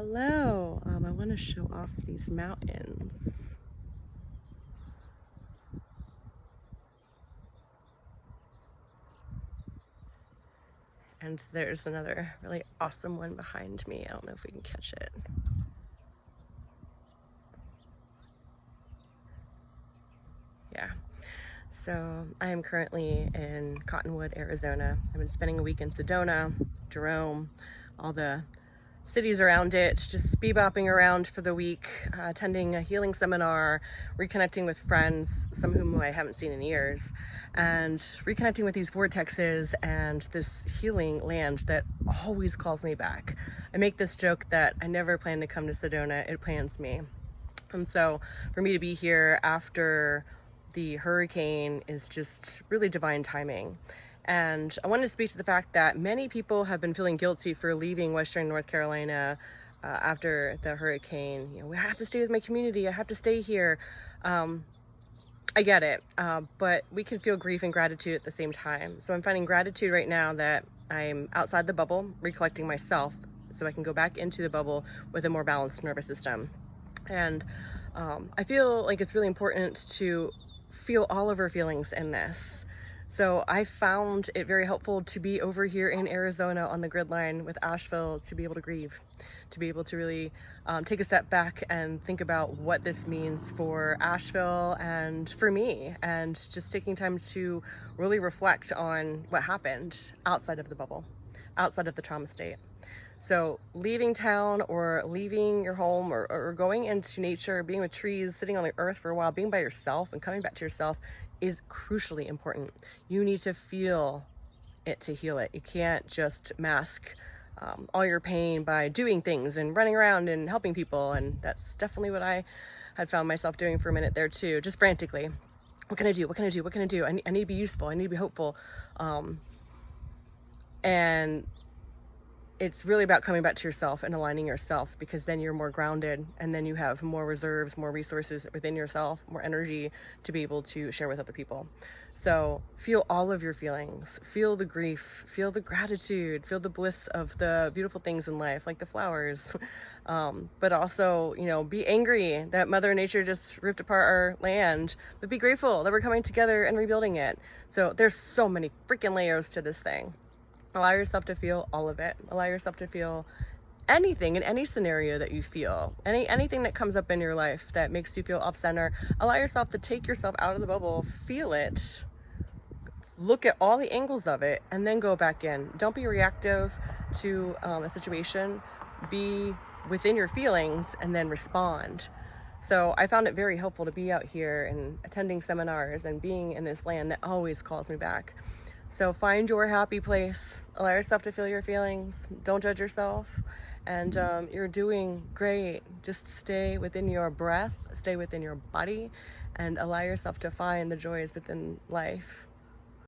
Hello, I want to show off these mountains. And there's another really awesome one behind me. I don't know if we can catch it. Yeah. So I am currently in Cottonwood, Arizona. I've been spending a week in Sedona, Jerome, all the cities around it, just bebopping around for the week, attending a healing seminar, reconnecting with friends, some of whom I haven't seen in years, and reconnecting with these vortexes and this healing land that always calls me back. I make this joke that I never plan to come to Sedona, it plans me. And so for me to be here after the hurricane is just really divine timing. And I wanted to speak to the fact that many people have been feeling guilty for leaving Western North Carolina after the hurricane. You know, I have to stay with my community, I have to stay here. I get it, but we can feel grief and gratitude at the same time. So I'm finding gratitude right now that I'm outside the bubble, recollecting myself so I can go back into the bubble with a more balanced nervous system. And I feel like it's really important to feel all of our feelings in this. So I found it very helpful to be over here in Arizona on the grid line with Asheville, to be able to grieve, to be able to really take a step back and think about what this means for Asheville and for me, and just taking time to really reflect on what happened outside of the bubble, outside of the trauma state. So leaving town or leaving your home or going into nature, being with trees, sitting on the earth for a while, being by yourself and coming back to yourself is crucially important. You need to feel it to heal it. You can't just mask all your pain by doing things and running around and helping people. And that's definitely what I had found myself doing for a minute there too, just frantically. What can I do? What can I do? What can I do? I need to be useful. I need to be hopeful. And it's really about coming back to yourself and aligning yourself, because then you're more grounded and then you have more reserves, more resources within yourself, more energy to be able to share with other people. So feel all of your feelings, feel the grief, feel the gratitude, feel the bliss of the beautiful things in life, like the flowers. But also, you know, be angry that Mother Nature just ripped apart our land, but be grateful that we're coming together and rebuilding it. So there's so many freaking layers to this thing. Allow yourself to feel all of it. Allow yourself to feel anything in any scenario that you feel, anything that comes up in your life that makes you feel off center. Allow yourself to take yourself out of the bubble, feel it, look at all the angles of it, and then go back in. Don't be reactive to a situation. Be within your feelings and then respond. So I found it very helpful to be out here and attending seminars and being in this land that always calls me back. So find your happy place, allow yourself to feel your feelings, don't judge yourself, and you're doing great. Just stay within your breath, stay within your body, and allow yourself to find the joys within life.